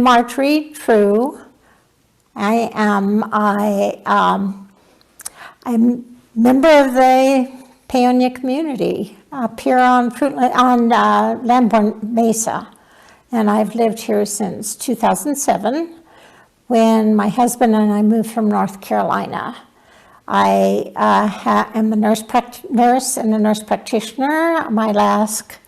Marjorie, true. I'm a member of the Paonia community up here on Lamborn Mesa, and I've lived here since 2007 when my husband and I moved from North Carolina. I am a nurse and a nurse practitioner. My last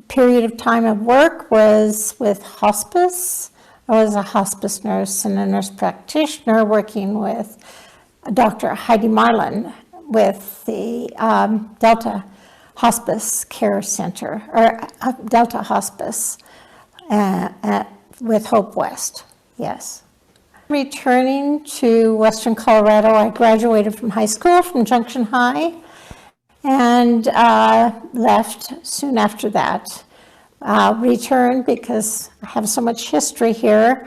period of time of work was with hospice. I was a hospice nurse and a nurse practitioner working with Dr. Heidi Marlin with the Delta Hospice Care Center, or Delta Hospice with Hope West, yes. Returning to Western Colorado, I graduated from high school, from Junction High, and left soon after that. Returned because I have so much history here.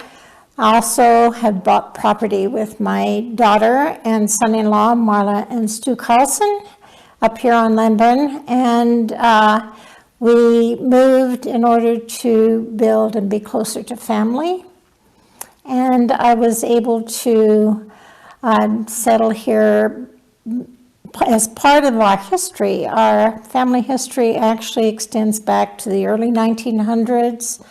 I also have bought property with my daughter and son-in-law, Marla and Stu Carlson, up here on Lamborn, and we moved in order to build and be closer to family. And I was able to settle here as part of our history. Our family history actually extends back to the early 1900s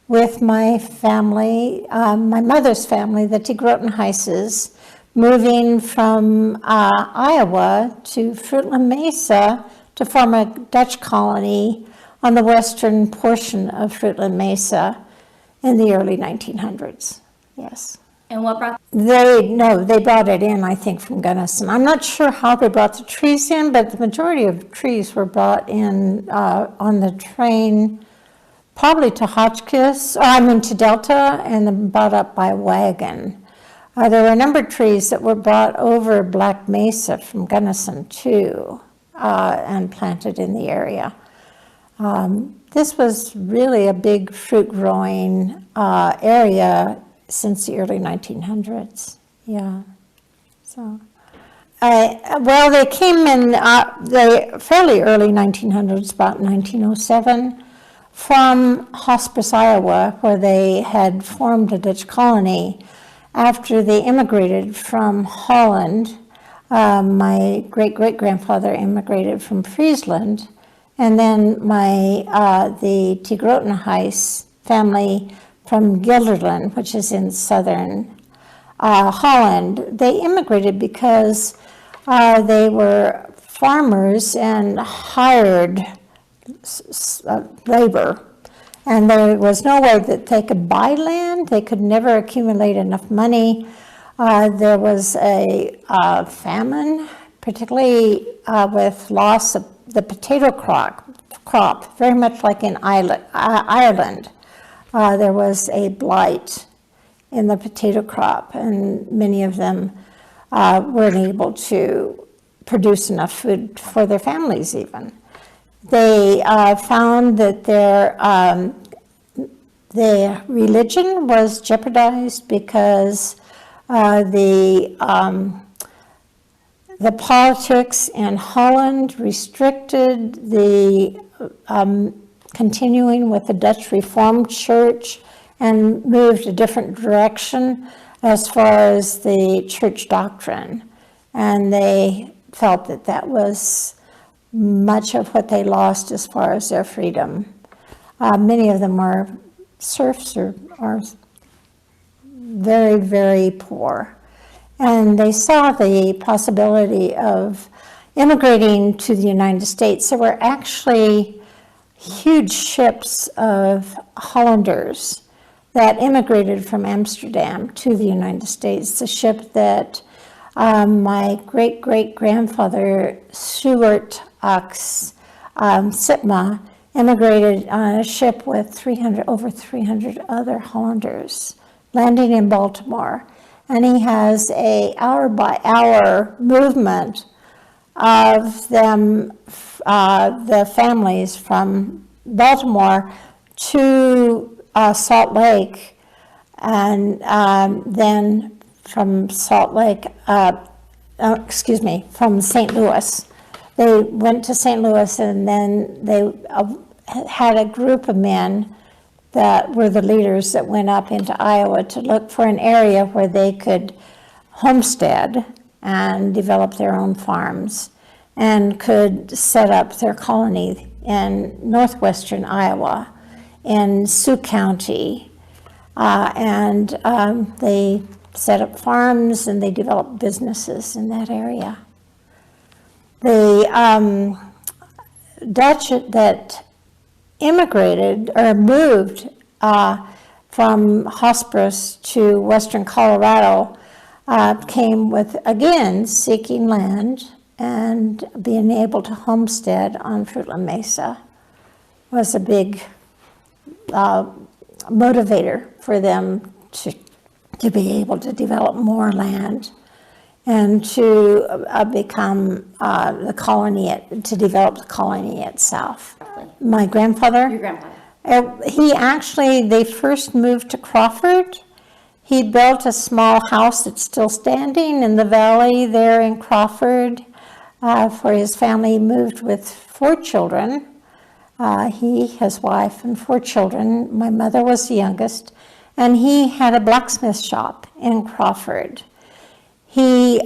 with my family, my mother's family, the Tegrotenhuises, moving from Iowa to Fruitland Mesa to form a Dutch colony on the western portion of Fruitland Mesa in the early 1900s. Yes. And what brought? They brought it in, I think, from Gunnison. I'm not sure how they brought the trees in, but the majority of trees were brought in on the train, probably to Hotchkiss, to Delta, and then brought up by wagon. There were a number of trees that were brought over Black Mesa from Gunnison too, and planted in the area. This was really a big fruit growing area since the early 1900s, yeah. So, they came in the fairly early 1900s, about 1907, from Hospice, Iowa, where they had formed a Dutch colony after they immigrated from Holland. My great-great-grandfather immigrated from Friesland, and then the Tegrotenhuis family from Gelderland, which is in southern Holland. They immigrated because they were farmers and hired labor. And there was no way that they could buy land. They could never accumulate enough money. There was a famine, particularly with loss of the potato crop, very much like in Ireland. There was a blight in the potato crop, and many of them weren't able to produce enough food for their families even. They found that their religion was jeopardized because the politics in Holland restricted the continuing with the Dutch Reformed Church and moved a different direction as far as the church doctrine. And they felt that that was much of what they lost as far as their freedom. Many of them were serfs or very, very poor. And they saw the possibility of immigrating to the United States. There were actually huge ships of Hollanders that immigrated from Amsterdam to the United States. The ship that my great-great-grandfather, Stuart Sitma, immigrated on a ship with over 300 other Hollanders, landing in Baltimore. And he has a hour-by-hour movement of them, the families from Baltimore to Salt Lake, and then from Salt Lake, from St. Louis. They went to St. Louis, and then they had a group of men that were the leaders that went up into Iowa to look for an area where they could homestead and develop their own farms and could set up their colony in northwestern Iowa in Sioux County. They set up farms and they developed businesses in that area. The Dutch that immigrated or moved from Hesperus to western Colorado came with, again, seeking land and being able to homestead on Fruitland Mesa was a big motivator for them to be able to develop more land and to become the colony, to develop the colony itself. My grandfather? Your grandfather. They first moved to Crawford. He built a small house that's still standing in the valley there in Crawford for his family. He moved with 4 children. He, his wife, and 4 children. My mother was the youngest. And he had a blacksmith shop in Crawford. He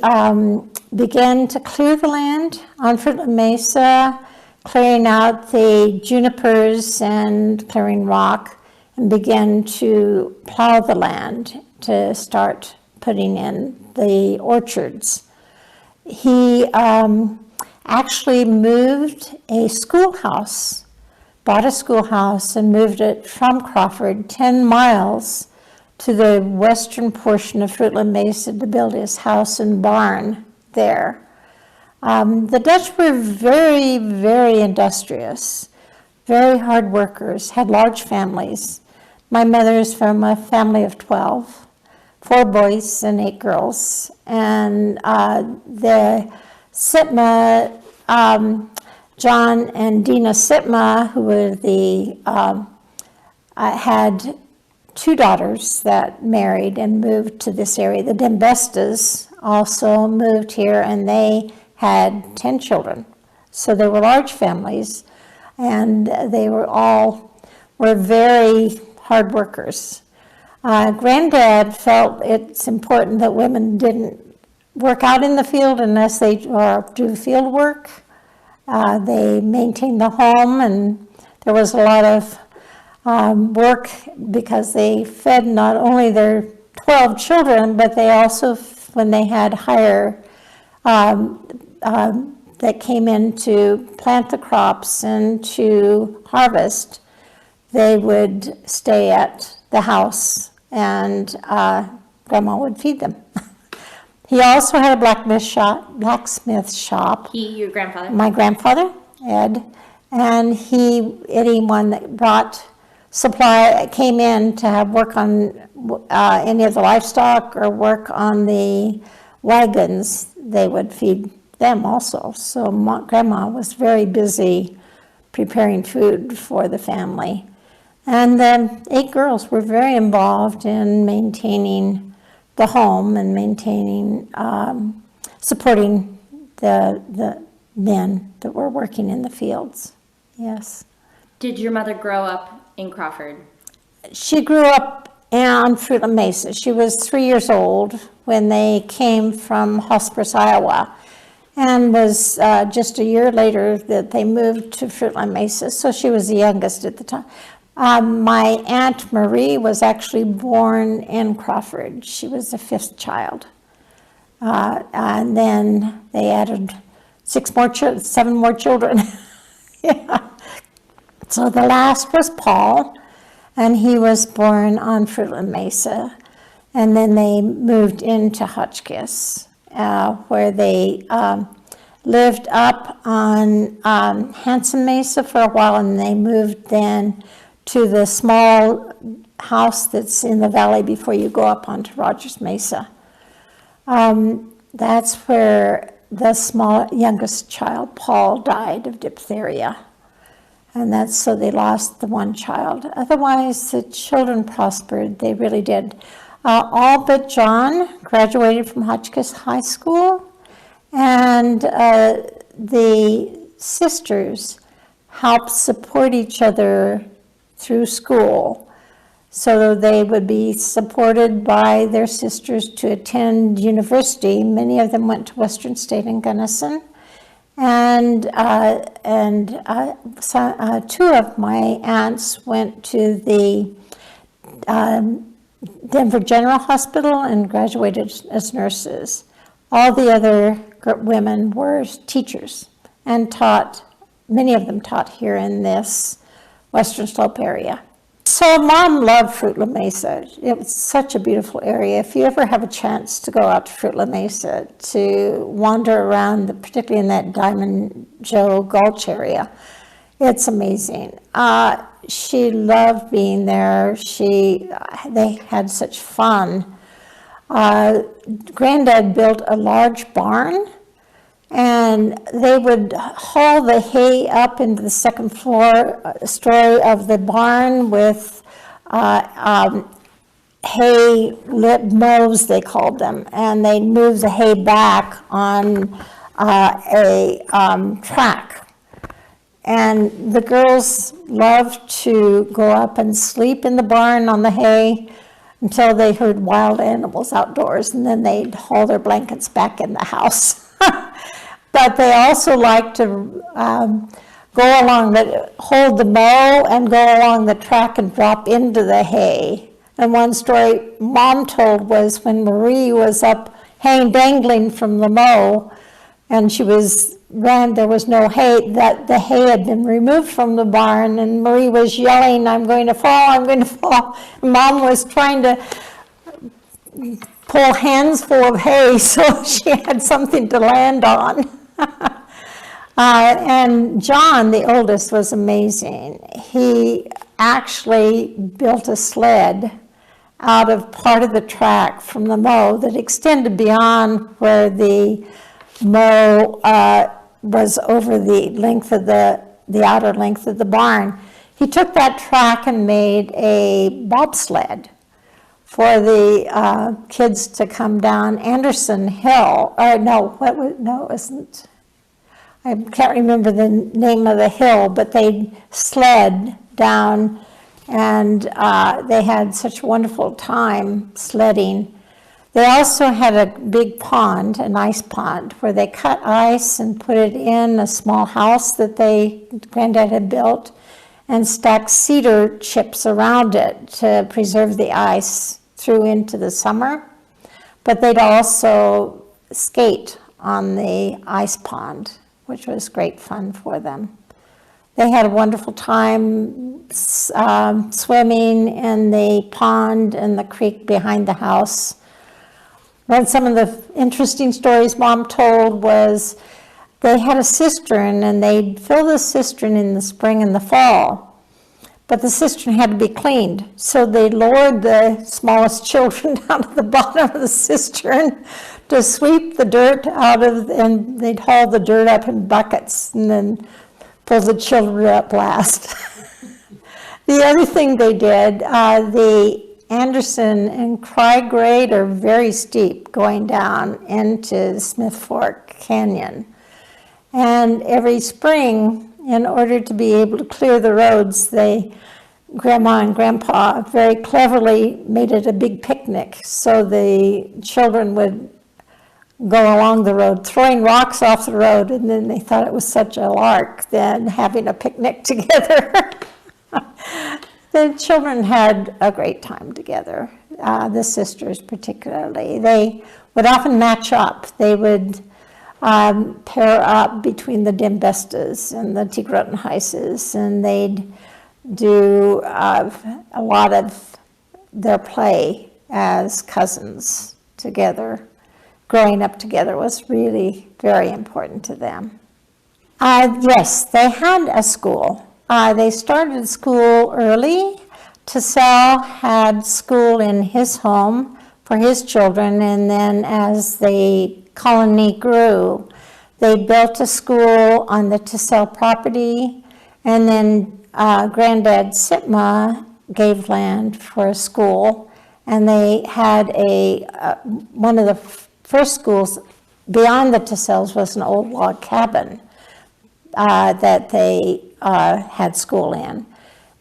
began to clear the land on Fruitland Mesa, clearing out the junipers and clearing rock, and began to plow the land to start putting in the orchards. He actually moved a schoolhouse, bought a schoolhouse and moved it from Crawford 10 miles to the western portion of Fruitland Mesa to build his house and barn there. The Dutch were very, very industrious, very hard workers, had large families. My mother is from a family of 12, 4 boys and 8 girls. And the Sitma, John and Dina Sitma, who were had 2 daughters that married and moved to this area. The Dembestas also moved here, and they had 10 children. So they were large families, and they were very hard workers. Granddad felt it's important that women didn't work out in the field unless they do field work. They maintained the home, and there was a lot of work because they fed not only their 12 children, but they also, when they had hire that came in to plant the crops and to harvest, they would stay at the house and Grandma would feed them. He also had a blacksmith shop. Your grandfather? My grandfather, Ed, and anyone that brought supply came in to have work on any of the livestock or work on the wagons, they would feed them also. So Grandma was very busy preparing food for the family. And the 8 girls were very involved in maintaining the home and supporting the men that were working in the fields. Yes. Did your mother grow up in Crawford? She grew up on Fruitland Mesa. She was 3 years old when they came from Hesperus, Iowa, and was just a year later that they moved to Fruitland Mesa. So she was the youngest at the time. My Aunt Marie was actually born in Crawford. She was the 5th child. And then they added 7 more children. Yeah. So the last was Paul, and he was born on Fruitland Mesa. And then they moved into Hotchkiss, where they lived up on Handsome Mesa for a while, and they moved then to the small house that's in the valley before you go up onto Rogers Mesa. That's where the youngest child, Paul, died of diphtheria. And so they lost the 1 child. Otherwise, the children prospered. They really did. All but John graduated from Hotchkiss High School, and the sisters helped support each other through school. So they would be supported by their sisters to attend university. Many of them went to Western State in Gunnison. And two of my aunts went to the Denver General Hospital and graduated as nurses. All the other women were teachers and taught, many of them taught here in this Western Slope area. So Mom loved Fruit La Mesa. It was such a beautiful area. If you ever have a chance to go out to Fruit La Mesa, to wander around, particularly in that Diamond Joe Gulch area, it's amazing. She loved being there. They had such fun. Granddad built a large barn, and they would haul the hay up into the second story of the barn with hay mows, they called them, and they'd move the hay back on a track. And the girls loved to go up and sleep in the barn on the hay until they heard wild animals outdoors, and then they'd haul their blankets back in the house. But they also liked to hold the mow and go along the track and drop into the hay. And one story Mom told was when Marie was up dangling from the mow, and there was no hay, that the hay had been removed from the barn, and Marie was yelling, "I'm going to fall, I'm going to fall." And Mom was trying to pull hands full of hay so she had something to land on. And John, the oldest, was amazing. He actually built a sled out of part of the track from the mow that extended beyond where the mow was over the length of the outer length of the barn. He took that track and made a bobsled for the kids to come down Anderson Hill. It wasn't. I can't remember the name of the hill, but they sled down, and they had such a wonderful time sledding. They also had a big pond, an ice pond, where they cut ice and put it in a small house that Granddad had built, and stacked cedar chips around it to preserve the ice through into the summer. But they'd also skate on the ice pond, which was great fun for them. They had a wonderful time swimming in the pond and the creek behind the house. One some of the interesting stories Mom told was they had a cistern, and they'd fill the cistern in the spring and the fall, but the cistern had to be cleaned. So they lowered the smallest children down to the bottom of the cistern to sweep the dirt out and they'd haul the dirt up in buckets and then pull the children up last. The other thing they did, the Anderson and Cry grade are very steep going down into Smith Fork Canyon. And every spring, in order to be able to clear the roads, Grandma and Grandpa very cleverly made it a big picnic. So the children would go along the road, throwing rocks off the road, and then they thought it was such a lark then having a picnic together. The children had a great time together, the sisters particularly. They would often match up. They would pair up between the Dimbestas and the Tegrotenhuises, and they'd do a lot of their play as cousins together. Growing up together was really very important to them. Yes, they had a school. They started school early. Tassel had school in his home for his children, and then as the colony grew, they built a school on the Tassel property, and then Granddad Sitma gave land for a school, and they had one of the first schools beyond the Tassels was an old log cabin that they had school in.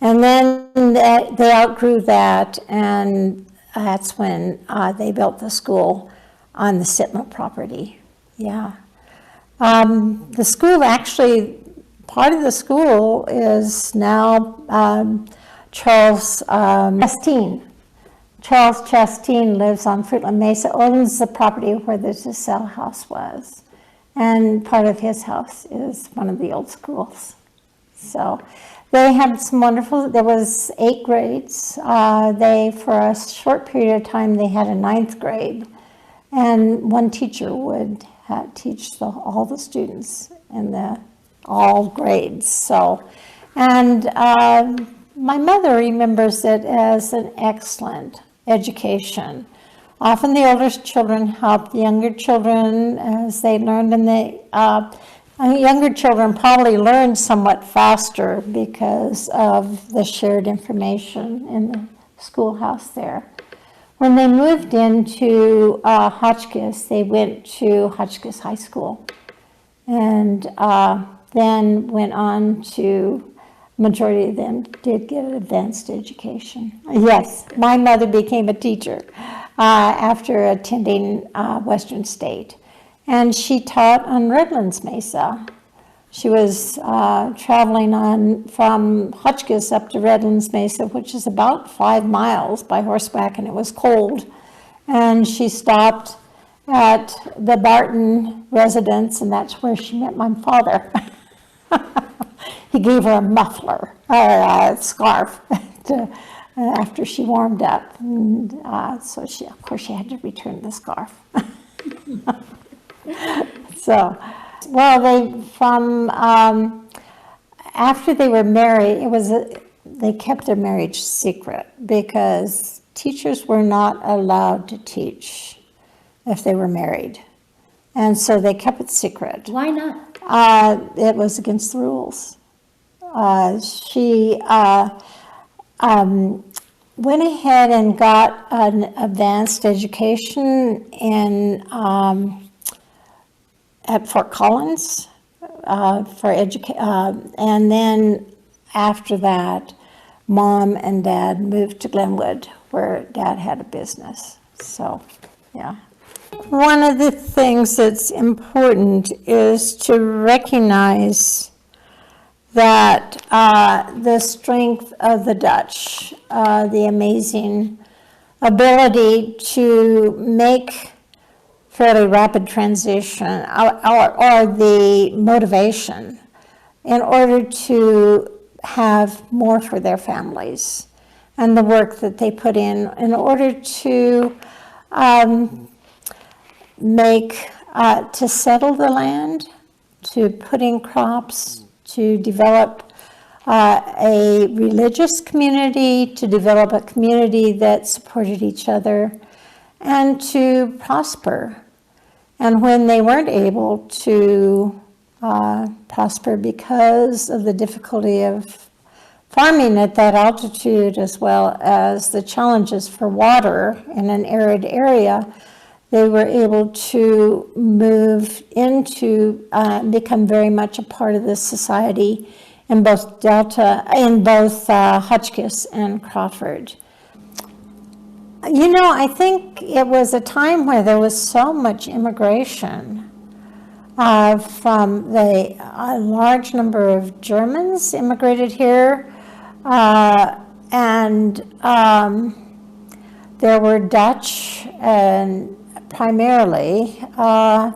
And then they outgrew that, and that's when they built the school on the Sitma property. Yeah. The school actually, part of the school is now Charles Chasteen. Charles Chasteen lives on Fruitland Mesa, owns the property where the DeSalle house was. And part of his house is one of the old schools. So they had some wonderful, there was 8 grades. For a short period of time, they had a 9th grade. And one teacher would teach all the students in all grades. So, and my mother remembers it as an excellent education. Often the older children helped the younger children as they learned, and younger children probably learned somewhat faster because of the shared information in the schoolhouse there. When they moved into Hotchkiss, they went to Hotchkiss High School, and then went on to, majority of them did get an advanced education. Yes, my mother became a teacher after attending Western State, and she taught on Redlands Mesa. She was traveling from Hotchkiss up to Redlands Mesa, which is about 5 miles by horseback, and it was cold. And she stopped at the Barton residence, and that's where she met my father. He gave her a muffler, a scarf, after she warmed up. And so of course, she had to return the scarf. So, well, after they were married, they kept their marriage secret because teachers were not allowed to teach if they were married. And so they kept it secret. Why not? It was against the rules. She went ahead and got an advanced education at Fort Collins and then after that, Mom and Dad moved to Glenwood, where Dad had a business. So, yeah. One of the things that's important is to recognize that the strength of the Dutch, the amazing ability to make fairly rapid transition, or the motivation in order to have more for their families, and the work that they put in order to to settle the land, to put in crops, to develop a religious community, to develop a community that supported each other, and to prosper. And when they weren't able to prosper because of the difficulty of farming at that altitude, as well as the challenges for water in an arid area, they were able to move into, become very much a part of this society in both Hotchkiss and Crawford. You know, I think it was a time where there was so much immigration from a large number of Germans immigrated here, and there were Dutch, and primarily. I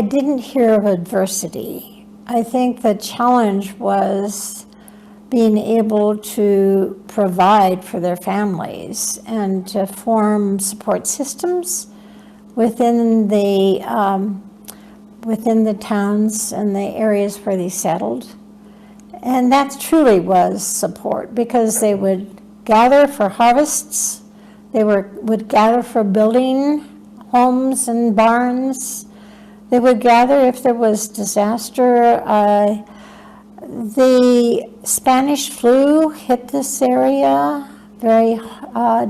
didn't hear of adversity. I think the challenge was being able to provide for their families and to form support systems within the towns and the areas where they settled. And that truly was support, because they would gather for harvests, they would gather for building homes and barns, they would gather if there was disaster. The Spanish flu hit this area very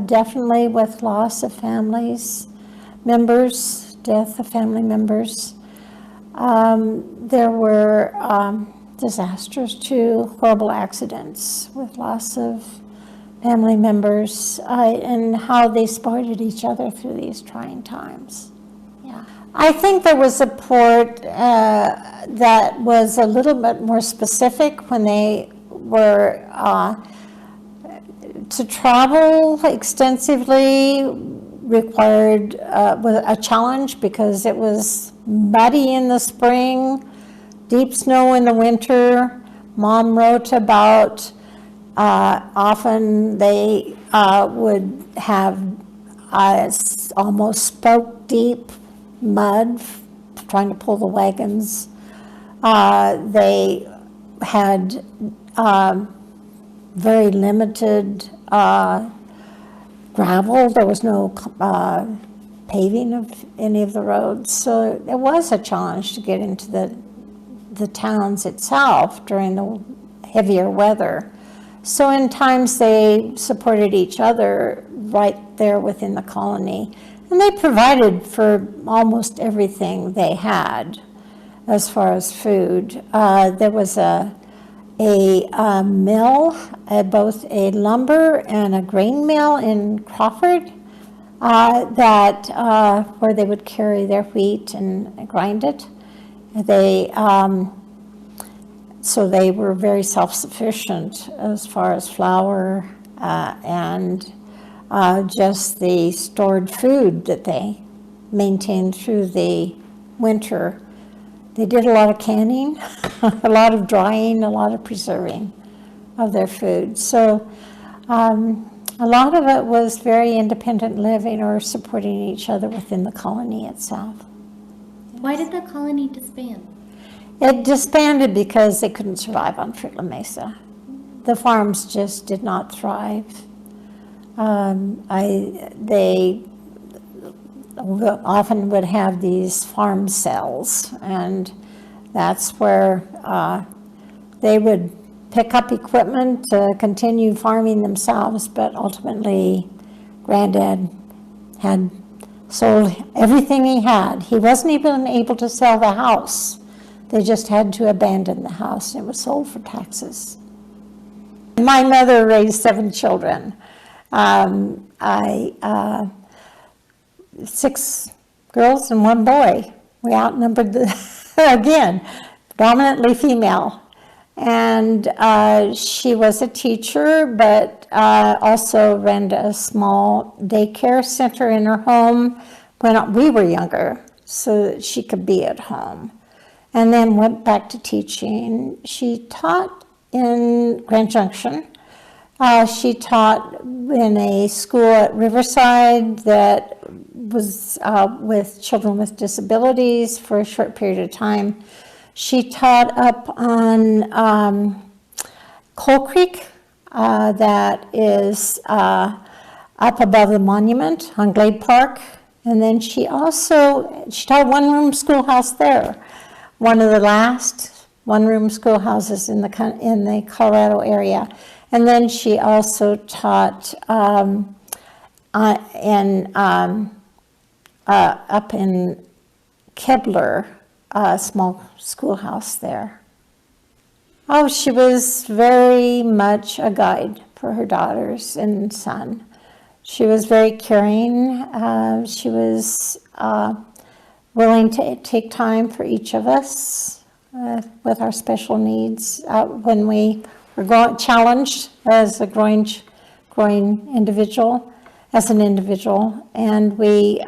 definitely, with loss of members, death of family members. There were disasters to horrible accidents with loss of family members, and how they supported each other through these trying times. Yeah, I think there was support that was a little bit more specific when they were to travel extensively required was a challenge because it was muddy in the spring, deep snow in the winter. Mom wrote about often they would have almost spoke deep mud trying to pull the wagons. They had very limited gravel. There was no paving of any of the roads. So it was a challenge to get into the towns itself during the heavier weather. So in times they supported each other right there within the colony. And they provided for almost everything they had as far as food. There was a mill, both a lumber and a grain mill in Crawford, where they would carry their wheat and grind it. So they were very self-sufficient as far as flour and just the stored food that they maintained through the winter. They did a lot of canning, a lot of drying, a lot of preserving of their food. So a lot of it was very independent living or supporting each other within the colony itself. Why did the colony disband? It disbanded because they couldn't survive on Fruitland Mesa. The farms just did not thrive. They often would have these farm cells, and that's where they would pick up equipment to continue farming themselves, but ultimately Granddad had sold everything he had. He wasn't even able to sell the house. They just had to abandon the house. It was sold for taxes. My mother raised 7 children. 6 girls and 1 boy. We outnumbered again, dominantly female. And she was a teacher, but also ran a small daycare center in her home when we were younger, so that she could be at home. And then went back to teaching. She taught in Grand Junction. She taught in a school at Riverside that was with children with disabilities for a short period of time. She taught up on Coal Creek, that is up above the monument on Glade Park. And then she taught one-room schoolhouse there. One of the last one-room schoolhouses in the Colorado area. And then she also taught up in Kebler, a small schoolhouse there. Oh, she was very much a guide for her daughters and son. She was very caring. She was willing to take time for each of us with our special needs when we were challenged as a growing individual, and we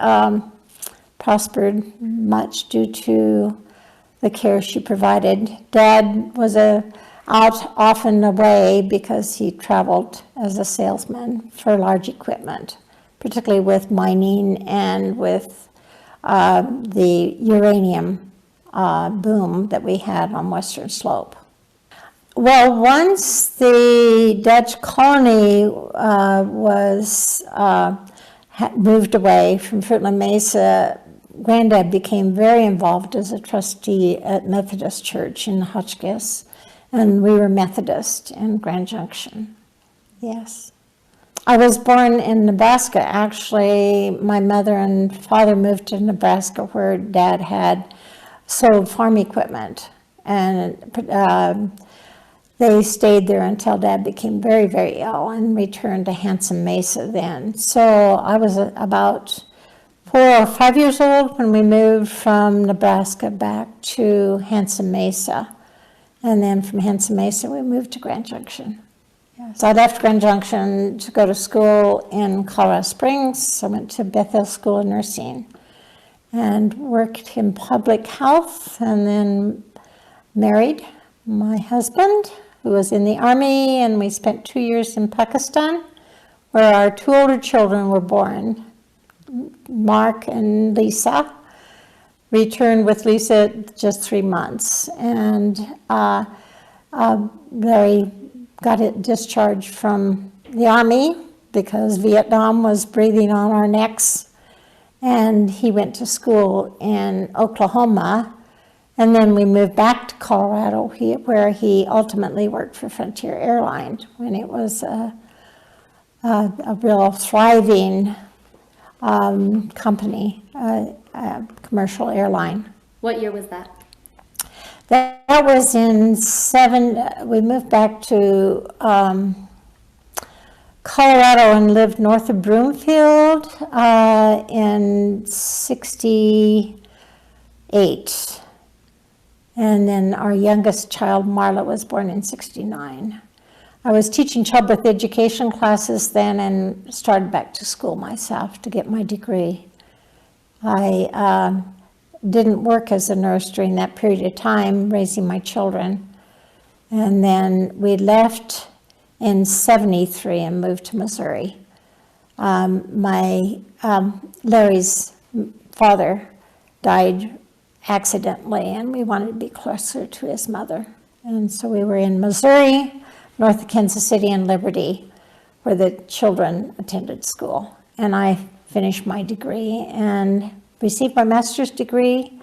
prospered much due to the care she provided. Dad was out often away because he traveled as a salesman for large equipment, particularly with mining and with the uranium boom that we had on Western Slope. Well, once the Dutch colony moved away from Fruitland Mesa, Granddad became very involved as a trustee at Methodist Church in Hotchkiss, and we were Methodist in Grand Junction. Yes. I was born in Nebraska. Actually, my mother and father moved to Nebraska where Dad had sold farm equipment, and they stayed there until Dad became very, very ill and returned to Handsome Mesa then. So I was about 4 or 5 years old when we moved from Nebraska back to Handsome Mesa. And then from Handsome Mesa, we moved to Grand Junction. So I left Grand Junction to go to school in Colorado Springs. I went to Bethel School of Nursing and worked in public health, and then married my husband, who was in the Army, and we spent 2 years in Pakistan, where our 2 older children were born, Mark and Lisa. Returned with Lisa just 3 months, and Larry got it discharged from the Army because Vietnam was breathing on our necks, and he went to school in Oklahoma, and then we moved back to Colorado, where he ultimately worked for Frontier Airlines when it was a real thriving company, a commercial airline. What year was that? That was in we moved back to Colorado and lived north of Broomfield in 68. And then our youngest child, Marla, was born in 69. I was teaching childbirth education classes then and started back to school myself to get my degree. I didn't work as a nurse during that period of time, raising my children. And then we left in 73 and moved to Missouri. Larry's father died accidentally, and we wanted to be closer to his mother. And so we were in Missouri, north of Kansas City, and Liberty, where the children attended school. And I finished my degree and received my master's degree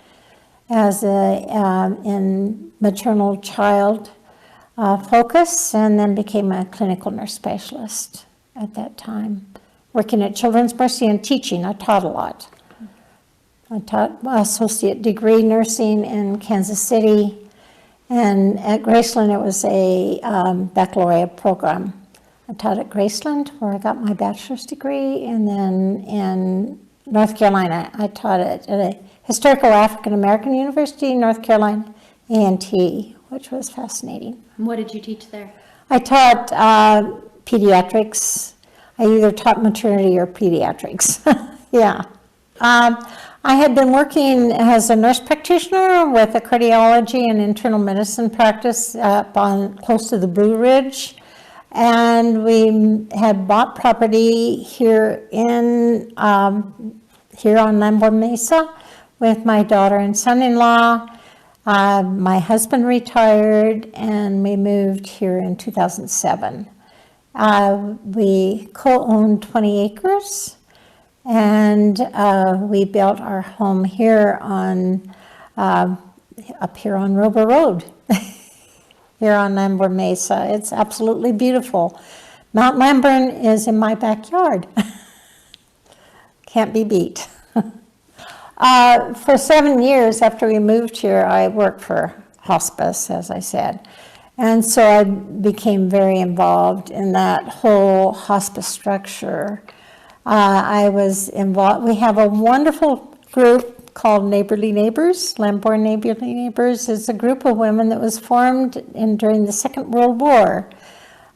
as in maternal child focus, and then became a clinical nurse specialist at that time, working at Children's Mercy and teaching. I taught a lot. I taught associate degree nursing in Kansas City, and at Graceland it was a baccalaureate program. I taught at Graceland, where I got my bachelor's degree, and then in North Carolina I taught at a historical African American University, North Carolina A&T, which was fascinating. What did you teach there? I taught pediatrics. I either taught maternity or pediatrics. Yeah. I had been working as a nurse practitioner with a cardiology and internal medicine practice up close to the Blue Ridge. And we had bought property here on Lamborn Mesa with my daughter and son-in-law. My husband retired, and we moved here in 2007. We co-owned 20 acres, and we built our home here up here on Rober Road, here on Lamborn Mesa. It's absolutely beautiful. Mount Lamborn is in my backyard. Can't be beat. For 7 years after we moved here, I worked for hospice, as I said. And so I became very involved in that whole hospice structure. I was involved. We have a wonderful group called Neighborly Neighbors. Lamborn Neighborly Neighbors is a group of women that was formed during the Second World War.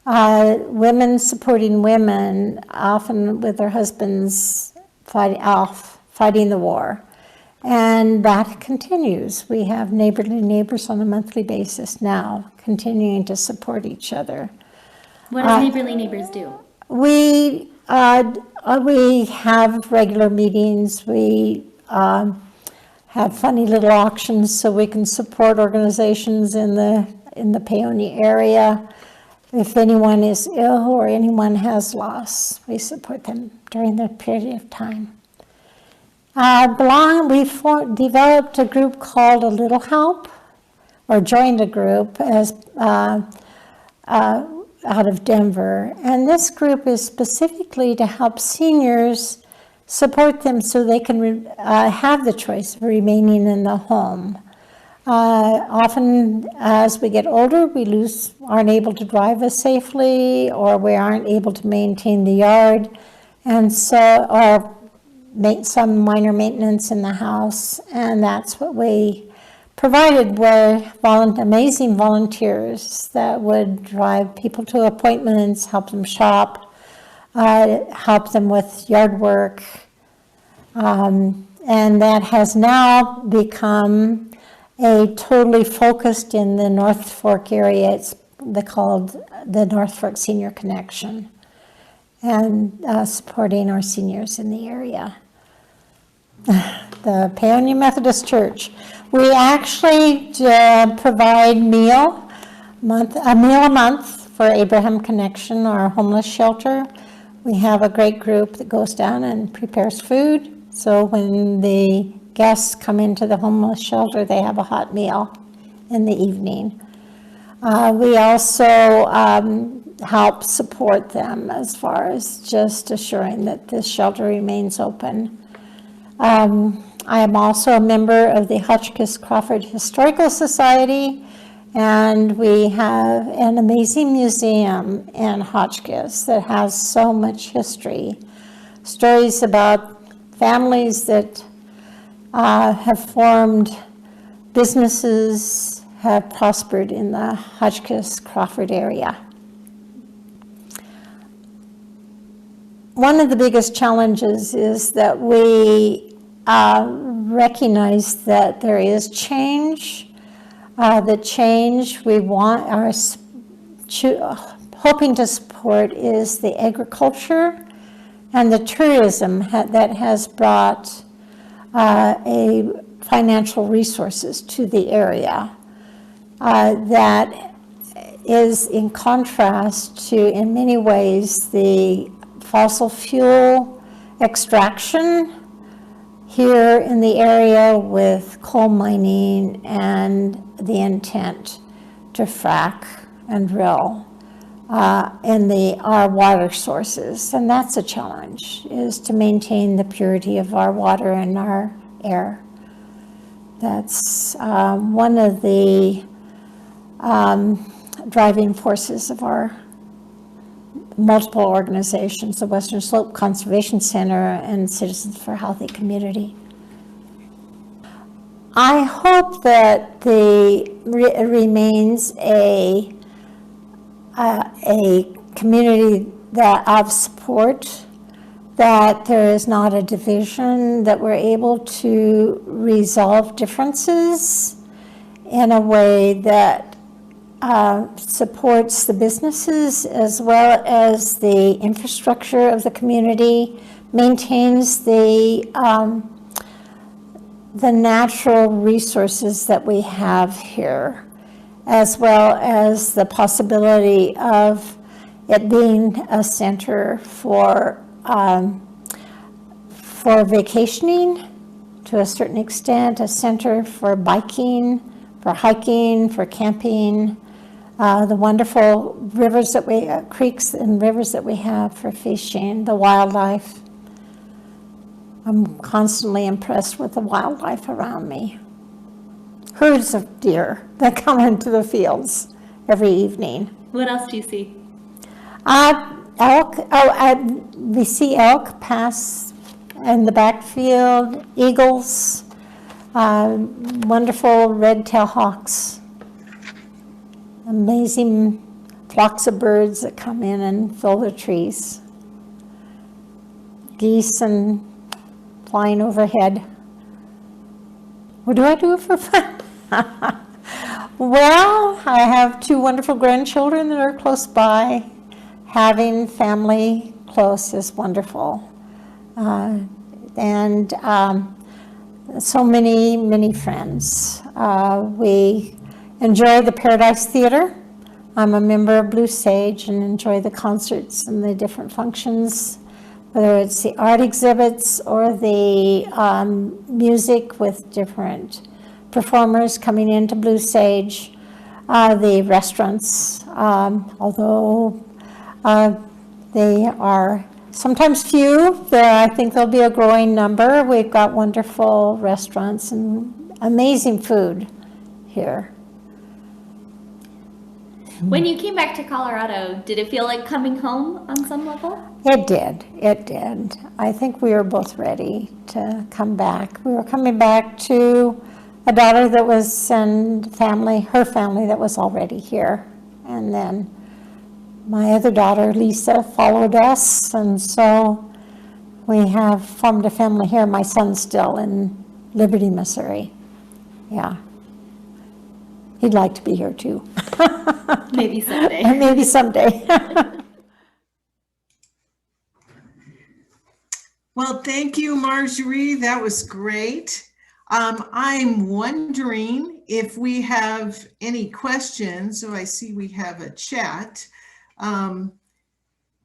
Women supporting women, often with their husbands fighting the war. And that continues. We have Neighborly Neighbors on a monthly basis now, continuing to support each other. What does Neighborly Neighbors do? We have regular meetings. We have funny little auctions so we can support organizations in the Paonia area. If anyone is ill or anyone has loss, we support them during that period of time. We developed a group called A Little Help, or joined a group as out of Denver. And this group is specifically to help seniors, support them so they can have the choice of remaining in the home. Often as we get older, we aren't able to drive as safely, or we aren't able to maintain the yard, and so, or make some minor maintenance in the house, and that's what we provided were amazing volunteers that would drive people to appointments, help them shop, help them with yard work, and that has now become totally focused in the North Fork area. It's called the North Fork Senior Connection, and supporting our seniors in the area. The Paonia Methodist Church. We actually provide a meal a month for Abraham Connection, our homeless shelter. We have a great group that goes down and prepares food. So when the guests come into the homeless shelter, they have a hot meal in the evening. We also help support them as far as just assuring that this shelter remains open. I am also a member of the Hotchkiss Crawford Historical Society, and we have an amazing museum in Hotchkiss that has so much history. Stories about families that have formed businesses, have prospered in the Hotchkiss Crawford area. One of the biggest challenges is that we recognize that there is change. The change we want, hoping to support, is the agriculture and the tourism that has brought financial resources to the area. That is in contrast to, in many ways, the fossil fuel extraction here in the area with coal mining and the intent to frack and drill in our water sources. And that's a challenge, is to maintain the purity of our water and our air. That's one of the driving forces of our multiple organizations, the Western Slope Conservation Center and Citizens for a Healthy Community. I hope that it remains a community of support, that there is not a division, that we're able to resolve differences in a way that supports the businesses as well as the infrastructure of the community, maintains the natural resources that we have here, as well as the possibility of it being a center for vacationing to a certain extent, a center for biking, for hiking, for camping, the wonderful rivers creeks and rivers that we have for fishing, the wildlife. I'm constantly impressed with the wildlife around me. Herds of deer that come into the fields every evening. What else do you see? Elk. We see elk pass in the backfield, eagles, wonderful red-tailed hawks, amazing flocks of birds that come in and fill the trees, geese and flying overhead. What do I do for fun? Well, I have 2 wonderful grandchildren that are close by. Having family close is wonderful. And so many friends. We enjoy the Paradise Theater. I'm a member of Blue Sage and enjoy the concerts and the different functions, whether it's the art exhibits or the music with different performers coming into Blue Sage, the restaurants, although they are sometimes few, I think there'll be a growing number. We've got wonderful restaurants and amazing food here. When you came back to Colorado, did it feel like coming home on some level? It did. It did. I think we were both ready to come back. We were coming back to a daughter that was in family, her family that was already here. And then my other daughter, Lisa, followed us. And so we have formed a family here. My son's still in Liberty, Missouri. Yeah. He'd like to be here too. Maybe someday. Maybe someday. Well, thank you, Marjorie. That was great. I'm wondering if we have any questions. So I see we have a chat.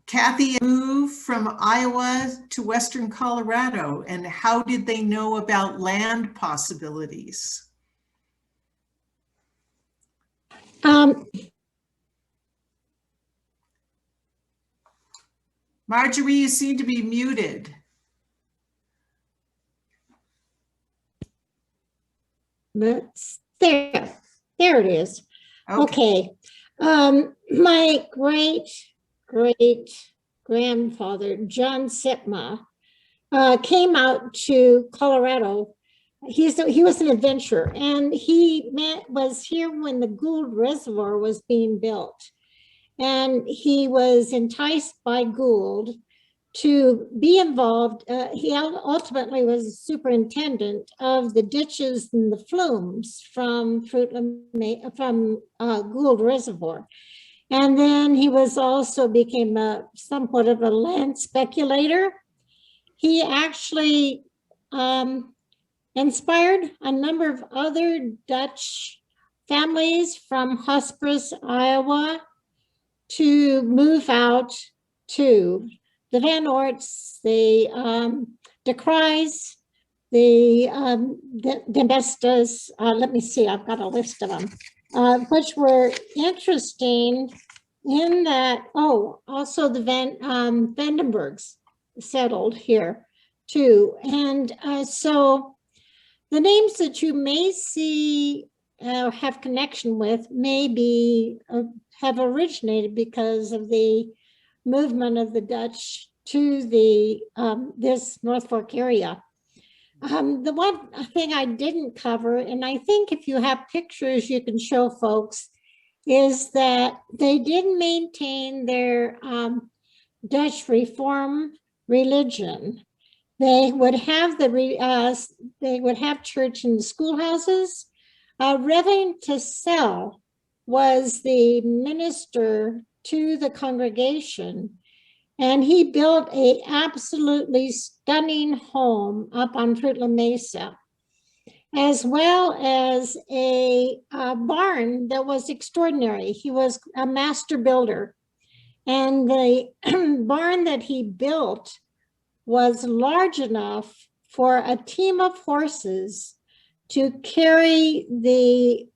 Kathy moved from Iowa to Western Colorado, and how did they know about land possibilities? Marjorie, you seem to be muted. That's there. There it is. Okay. My great grandfather, John Sitma, came out to Colorado. He was an adventurer, and he was here when the Gould Reservoir was being built. And he was enticed by Gould to be involved. He ultimately was a superintendent of the ditches and the flumes from Gould Reservoir. And then he was also became somewhat of a land speculator. He actually inspired a number of other Dutch families from Hospice, Iowa, to move out to the Van Orts, the De Kreis, the Bestas. Let me see, I've got a list of them, which were interesting in that, also the Vandenbergs settled here too. And so the names that you may see have connection with maybe have originated because of the movement of the Dutch to the this North Fork area. The one thing I didn't cover, and I think if you have pictures you can show folks, is that they did maintain their Dutch Reform religion. They would have church in the schoolhouses. Reverend Tassell was the minister to the congregation, and he built a absolutely stunning home up on Fruitland Mesa, as well as a barn that was extraordinary. He was a master builder, and the barn that he built was large enough for a team of horses to carry the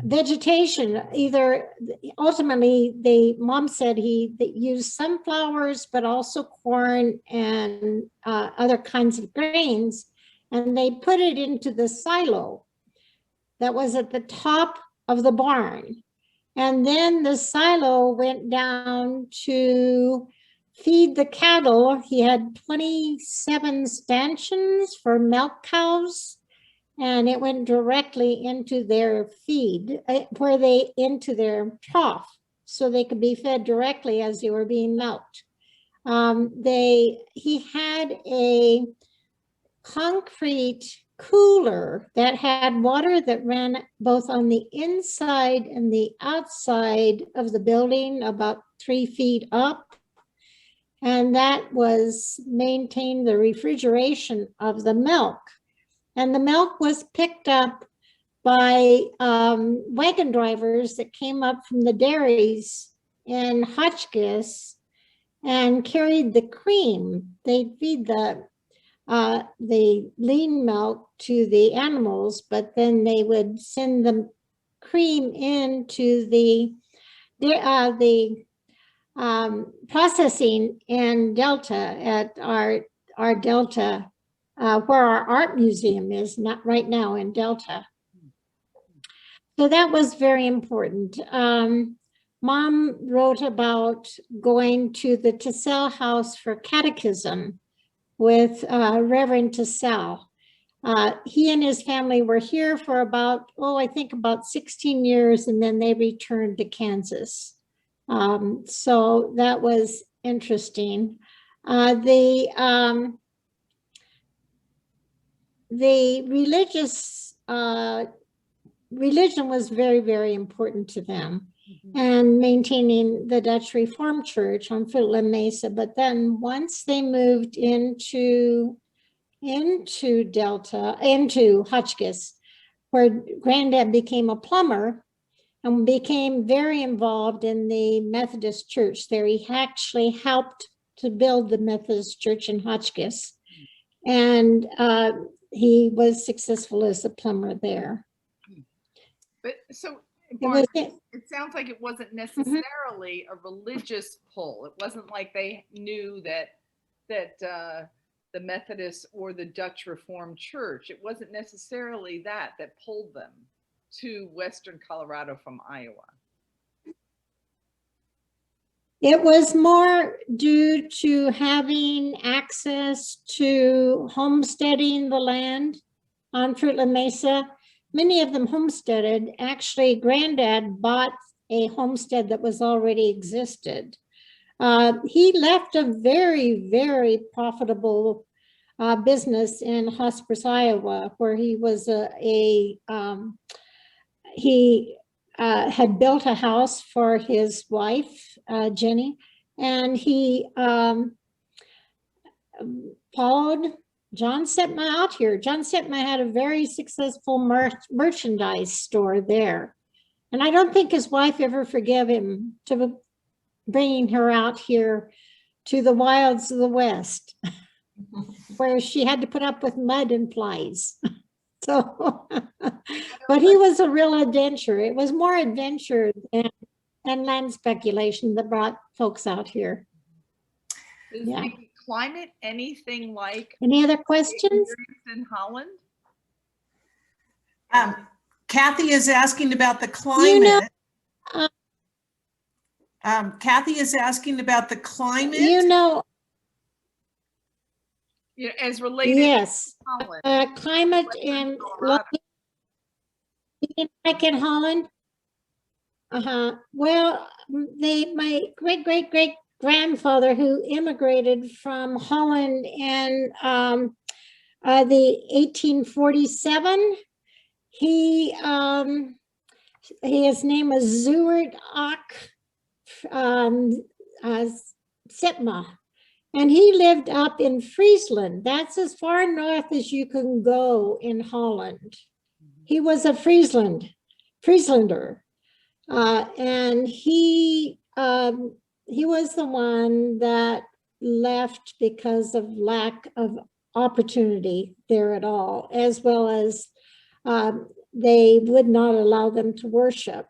vegetation. Either ultimately, mom said they used sunflowers, but also corn and other kinds of grains, and they put it into the silo that was at the top of the barn. And then the silo went down to feed the cattle. He had 27 stanchions for milk cows, and it went directly into their feed, into their trough, so they could be fed directly as they were being milked. He had a concrete cooler that had water that ran both on the inside and the outside of the building, about 3 feet up. And that was maintained the refrigeration of the milk. And the milk was picked up by wagon drivers that came up from the dairies in Hotchkiss and carried the cream. They'd feed the lean milk to the animals, but then they would send the cream into the processing in Delta at our Delta, where our art museum is, not right now in Delta. So that was very important. Mom wrote about going to the Tassell House for catechism with Reverend Tassell. He and his family were here for about, I think about 16 years, and then they returned to Kansas. So that was interesting. The religion was very, very important to them, and maintaining the Dutch Reformed Church on Fruitland Mesa. But then once they moved into Hotchkiss, where Granddad became a plumber and became very involved in the Methodist Church there. He actually helped to build the Methodist Church in Hotchkiss, and he was successful as a plumber there. But so, was Marjorie, it sounds like it wasn't necessarily a religious pull. It wasn't like they knew that the Methodist or the Dutch Reformed Church, it wasn't necessarily that pulled them to Western Colorado from Iowa. It was more due to having access to homesteading the land on Fruitland Mesa. Many of them homesteaded. Actually, Granddad bought a homestead that was already existed. He left a very, very profitable business in Hospice, Iowa, where he was he had built a house for his wife, Jenny, and he followed John Setma out here. John Setma had a very successful merchandise store there. And I don't think his wife ever forgave him to bringing her out here to the wilds of the West, where she had to put up with mud and flies. So, but he was a real adventurer. It was more adventure and land speculation that brought folks out here. Is the climate anything like Any other questions? in Holland? Kathy is asking about the climate. Kathy is asking about the climate. As related Yes, to Holland. climate in like in Holland. Well, my great grandfather, who immigrated from Holland in the 1847, his name was Zuert Ak Sitma. And he lived up in Friesland. That's as far north as you can go in Holland. He was a Frieslander. And he was the one that left because of lack of opportunity there at all, as well as they would not allow them to worship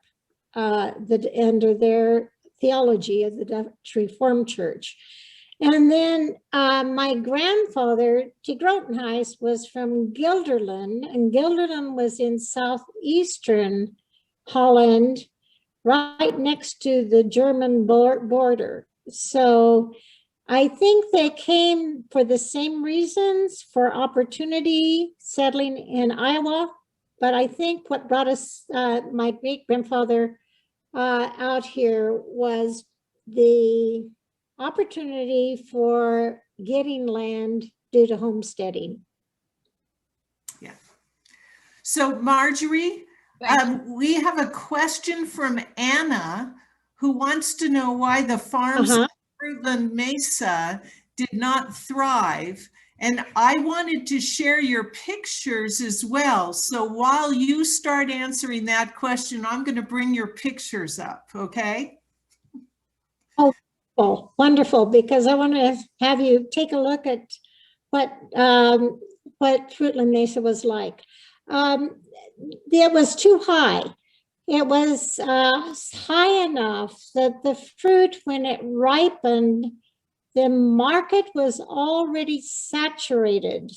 under their theology of the Dutch Reformed Church. And then my grandfather, Tegrotenhuis, was from Gelderland, and Gelderland was in southeastern Holland, right next to the German border. So I think they came for the same reasons, for opportunity, settling in Iowa. But I think what brought us, my great-grandfather out here, was the opportunity for getting land due to homesteading. Yeah. So Marjorie, we have a question from Anna, who wants to know why the farms in Fruitland Mesa did not thrive. And I wanted to share your pictures as well. So while you start answering that question, I'm going to bring your pictures up, okay? Oh, wonderful, because I want to have you take a look at what Fruitland Mesa was like. It was too high. It was high enough that the fruit, when it ripened, the market was already saturated.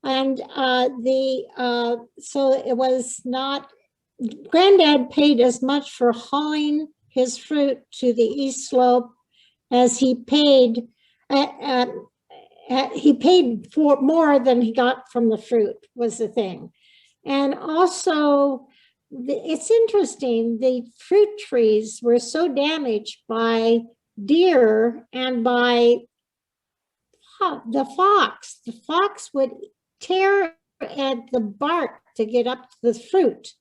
And so it was not Granddad paid as much for hauling his fruit to the east slope as he paid. He paid for more than he got from the fruit, was the thing. And also, it's interesting, the fruit trees were so damaged by deer and by the fox. The fox would tear at the bark to get up to the fruit.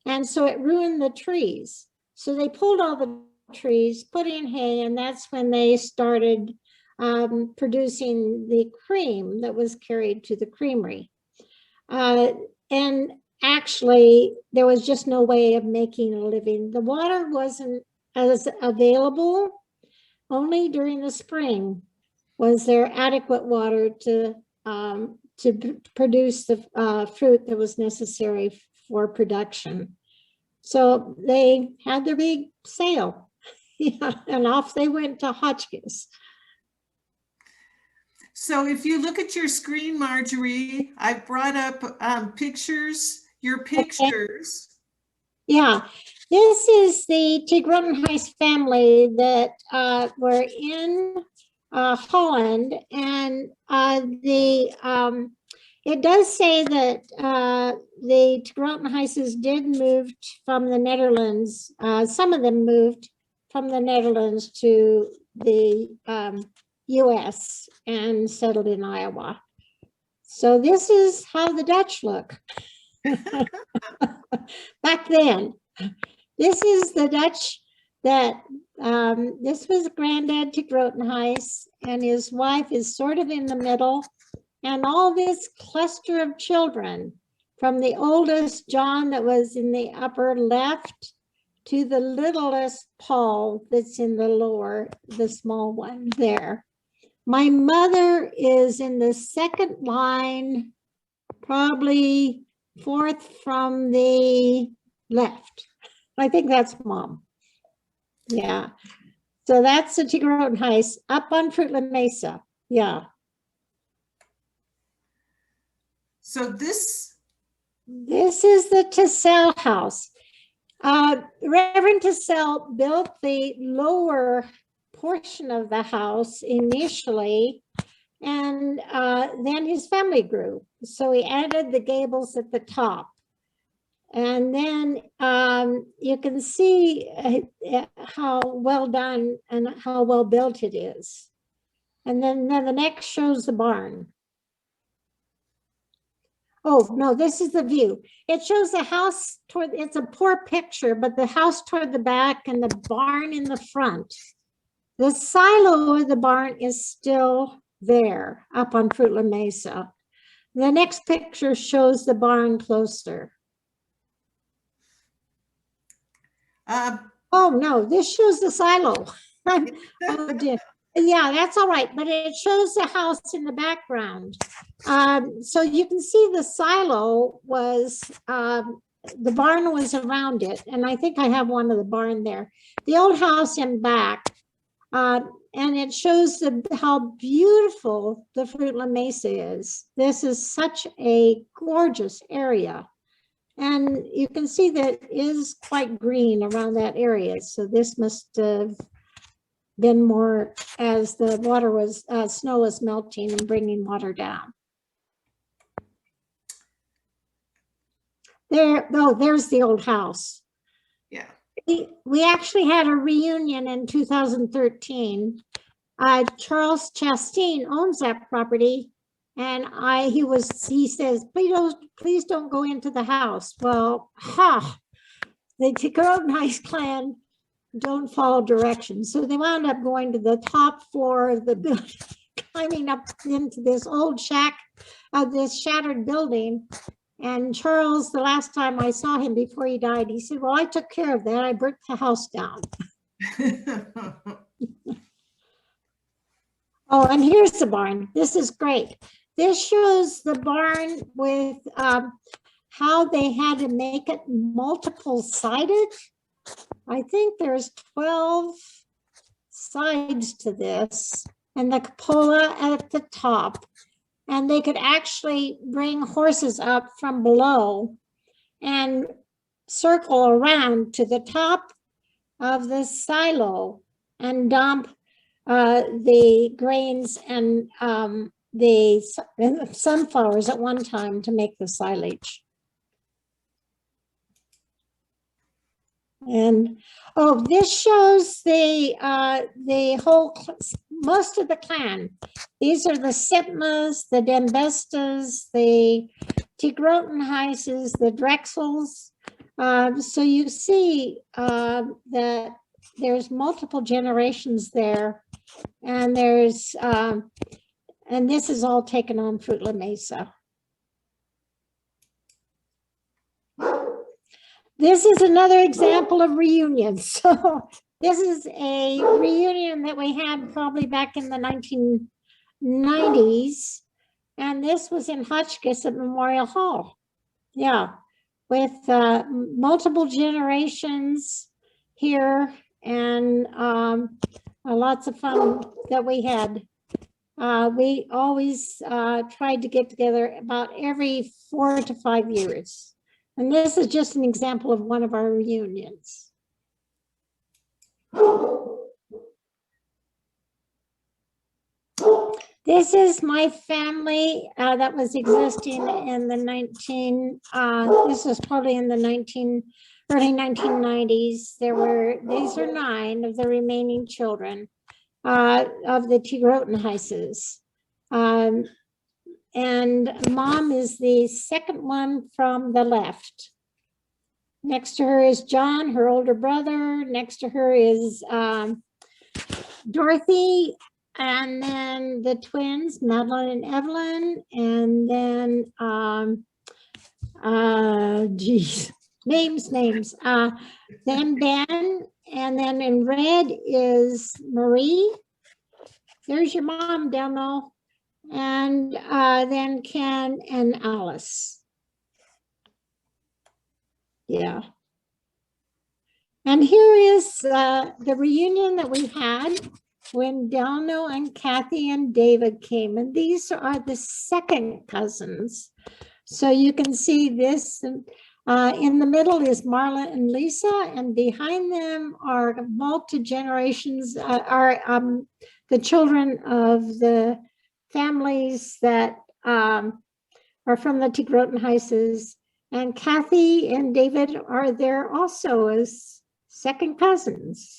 And so it ruined the trees. So they pulled all the trees, put in hay, and that's when they started producing the cream that was carried to the creamery. And actually, there was just no way of making a living. The water wasn't as available. Only during the spring was there adequate water to produce the fruit that was necessary for production. So they had their big sale, yeah, and off they went to Hotchkiss. So if you look at your screen, Marjorie, I've brought up pictures, your pictures. Yeah, this is the Tegrotenhuis family that were in Holland, and it does say that the Tegrotenhuises did move from the Netherlands. Some of them moved from the Netherlands to the US and settled in Iowa. So this is how the Dutch look. Back then. This is the Dutch that, this was Granddad Tegrotenhuis, and his wife is sort of in the middle, and all this cluster of children, from the oldest John that was in the upper left to the littlest Paul that's in the lower, the small one there. My mother is in the second line, probably fourth from the left. I think that's Mom. Yeah. So that's the Tegrotenhuis up on Fruitland Mesa. Yeah. So this is the Tassell house. Reverend Tassell built the lower portion of the house initially, and then his family grew. So he added the gables at the top. And then you can see how well done and how well built it is. And then the next shows the barn. Oh, no, this is the view. It shows the house toward, it's a poor picture, but the house toward the back and the barn in the front. The silo of the barn is still there up on Fruitland Mesa. The next picture shows the barn closer. Oh, no, this shows the silo. Oh, dear. Yeah, that's all right, but it shows the house in the background. So you can see the silo was, the barn was around it, and I think I have one of the barn there. The old house in back, and it shows how beautiful the Fruitland Mesa is. This is such a gorgeous area. And you can see that it is quite green around that area. So this must have been more as the water was, snow was melting and bringing water down. There, oh, there's the old house. Yeah. We actually had a reunion in 2013. Charles Chastain owns that property. And he says, please don't go into the house. Well, the Tegrotenhuis clan don't follow directions. So they wound up going to the top floor of the building, climbing up into this old shack, this shattered building. And Charles, the last time I saw him before he died, he said, well, I took care of that. I burnt the house down. Oh, and here's the barn. This is great. This shows the barn with how they had to make it multiple sided. I think there's 12 sides to this, and the cupola at the top. And they could actually bring horses up from below and circle around to the top of the silo and dump the grains and the sunflowers at one time to make the silage. And oh, this shows the whole, most of the clan. These are the Sitmas, the Dembestas, the Tegrotenhuises, the Drexels. So you see that there's multiple generations there, and there's and this is all taken on Fruitland Mesa. This is another example of reunions. So this is a reunion that we had probably back in the 1990s. And this was in Hotchkiss at Memorial Hall. Yeah, with multiple generations here and lots of fun that we had. We always tried to get together about every 4 to 5 years. And this is just an example of one of our reunions. This is my family that was existing in the this was probably in the early 1990s. These are 9 of the remaining children of the Tegrotenhuises. And Mom is the second one from the left. Next to her is John, her older brother. Next to her is Dorothy, and then the twins, Madeline and Evelyn, and then, names. Then Ben, and then in red is Marie. There's your mom, Demo. And then Ken and Alice. Yeah. And here is the reunion that we had when Delno and Kathy and David came. And these are the second cousins. So you can see this. In the middle is Marla and Lisa, and behind them are multi-generations, the children of the families that are from the Tegrotenhuises, and Kathy and David are there also as second cousins.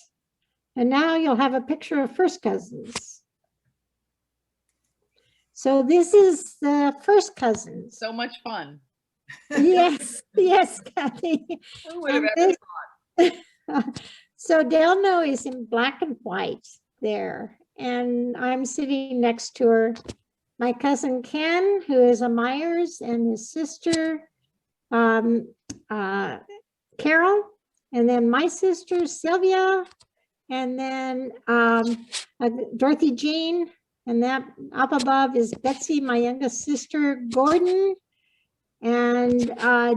And now you'll have a picture of first cousins. So this is the first cousins. So much fun. Yes, yes, Kathy. Who would have ever thought? So Delno is in black and white there. And I'm sitting next to her. My cousin Ken, who is a Myers, and his sister, Carol, and then my sister, Sylvia, and then Dorothy Jean, and that up above is Betsy, my youngest sister, Gordon, and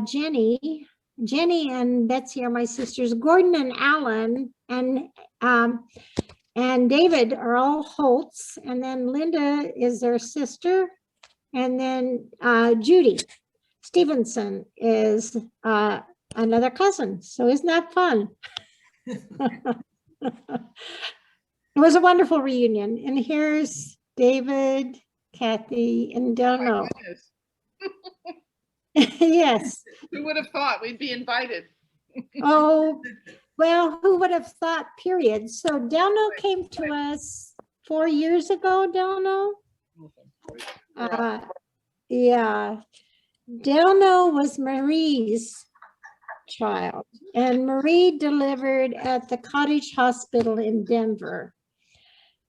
Jenny. Jenny and Betsy are my sisters. Gordon and Alan and David are all Holtz, and then Linda is their sister, and then Judy Stevenson is another cousin. So isn't that fun? It was a wonderful reunion. And here's David, Kathy, and Dono. Yes. Who would have thought we'd be invited? Oh, well, who would have thought, period. So Delno came to us 4 years ago, Delno. Yeah. Delno was Marie's child, and Marie delivered at the Cottage Hospital in Denver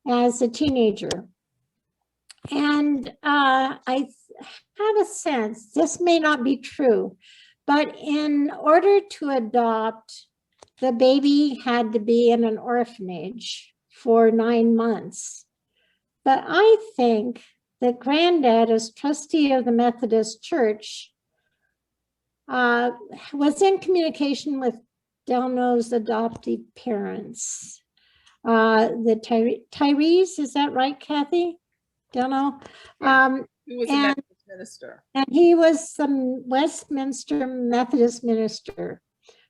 as a teenager. And I have a sense, this may not be true, but in order to adopt, the baby had to be in an orphanage for 9 months. But I think that Granddad, as trustee of the Methodist Church, was in communication with Delno's adoptive parents. The Tyrese, is that right, Kathy? Delno? Who was a Methodist minister? And he was some Westminster Methodist minister.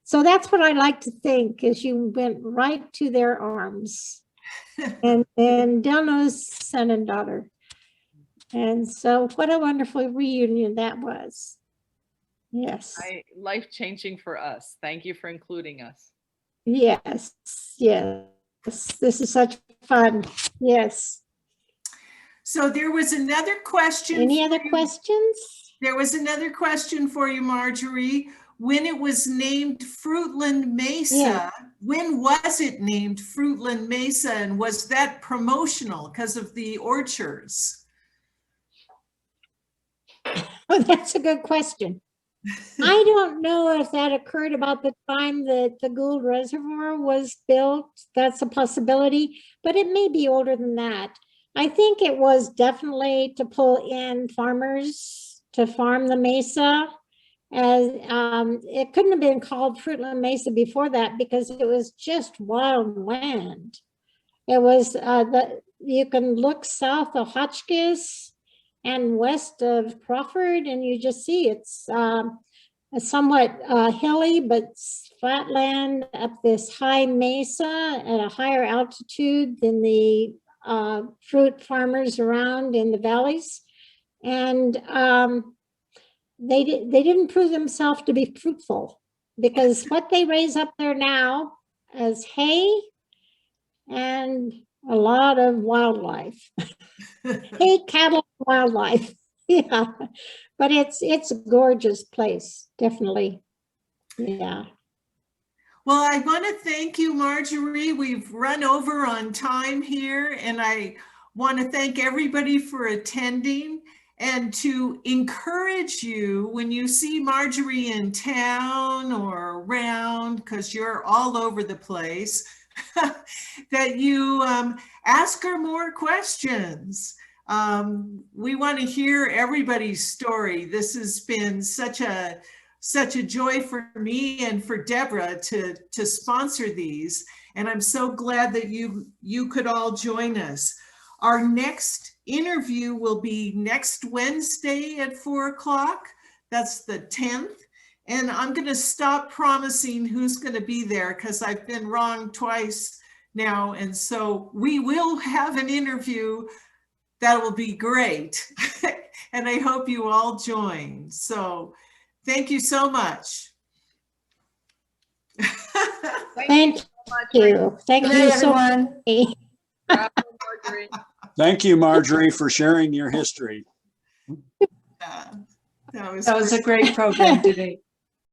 So that's what I like to think, is you went right to their arms. And Delno's son and daughter. And so what a wonderful reunion that was. Yes, Life-changing for us. Thank you for including us. yes, yes. This is such fun. Yes. So there was another question. Any for other you. questions? There was another question for you, Marjorie. When it was named Fruitland Mesa, Yeah. when was it named Fruitland Mesa, and was that promotional because of the orchards? Oh, that's a good question. I don't know if that occurred about the time that the Gould Reservoir was built. That's a possibility, but it may be older than that. I think it was definitely to pull in farmers to farm the mesa. As it couldn't have been called Fruitland Mesa before that because it was just wild land. It was you can look south of Hotchkiss and west of Crawford, and you just see it's somewhat hilly, but flat land up this high mesa at a higher altitude than the fruit farmers around in the valleys. And they didn't prove themselves to be fruitful, because what they raise up there now is hay and a lot of wildlife. Hay, cattle, wildlife. Yeah, but it's a gorgeous place, definitely. Yeah. Well, I want to thank you, Marjorie. We've run over on time here, and I want to thank everybody for attending, and to encourage you when you see Marjorie in town or around, because you're all over the place, that you ask her more questions. We want to hear everybody's story. This has been such a joy for me and for Deborah to sponsor these. And I'm so glad that you could all join us. Our next interview will be next Wednesday at 4 o'clock. That's the 10th. And I'm going to stop promising who's going to be there, because I've been wrong twice now. And so we will have an interview that will be great. And I hope you all join. So thank you so much. Thank you. Thank you so much. Bravo, Marjorie. Thank you, Marjorie, for sharing your history. That That was a great program today.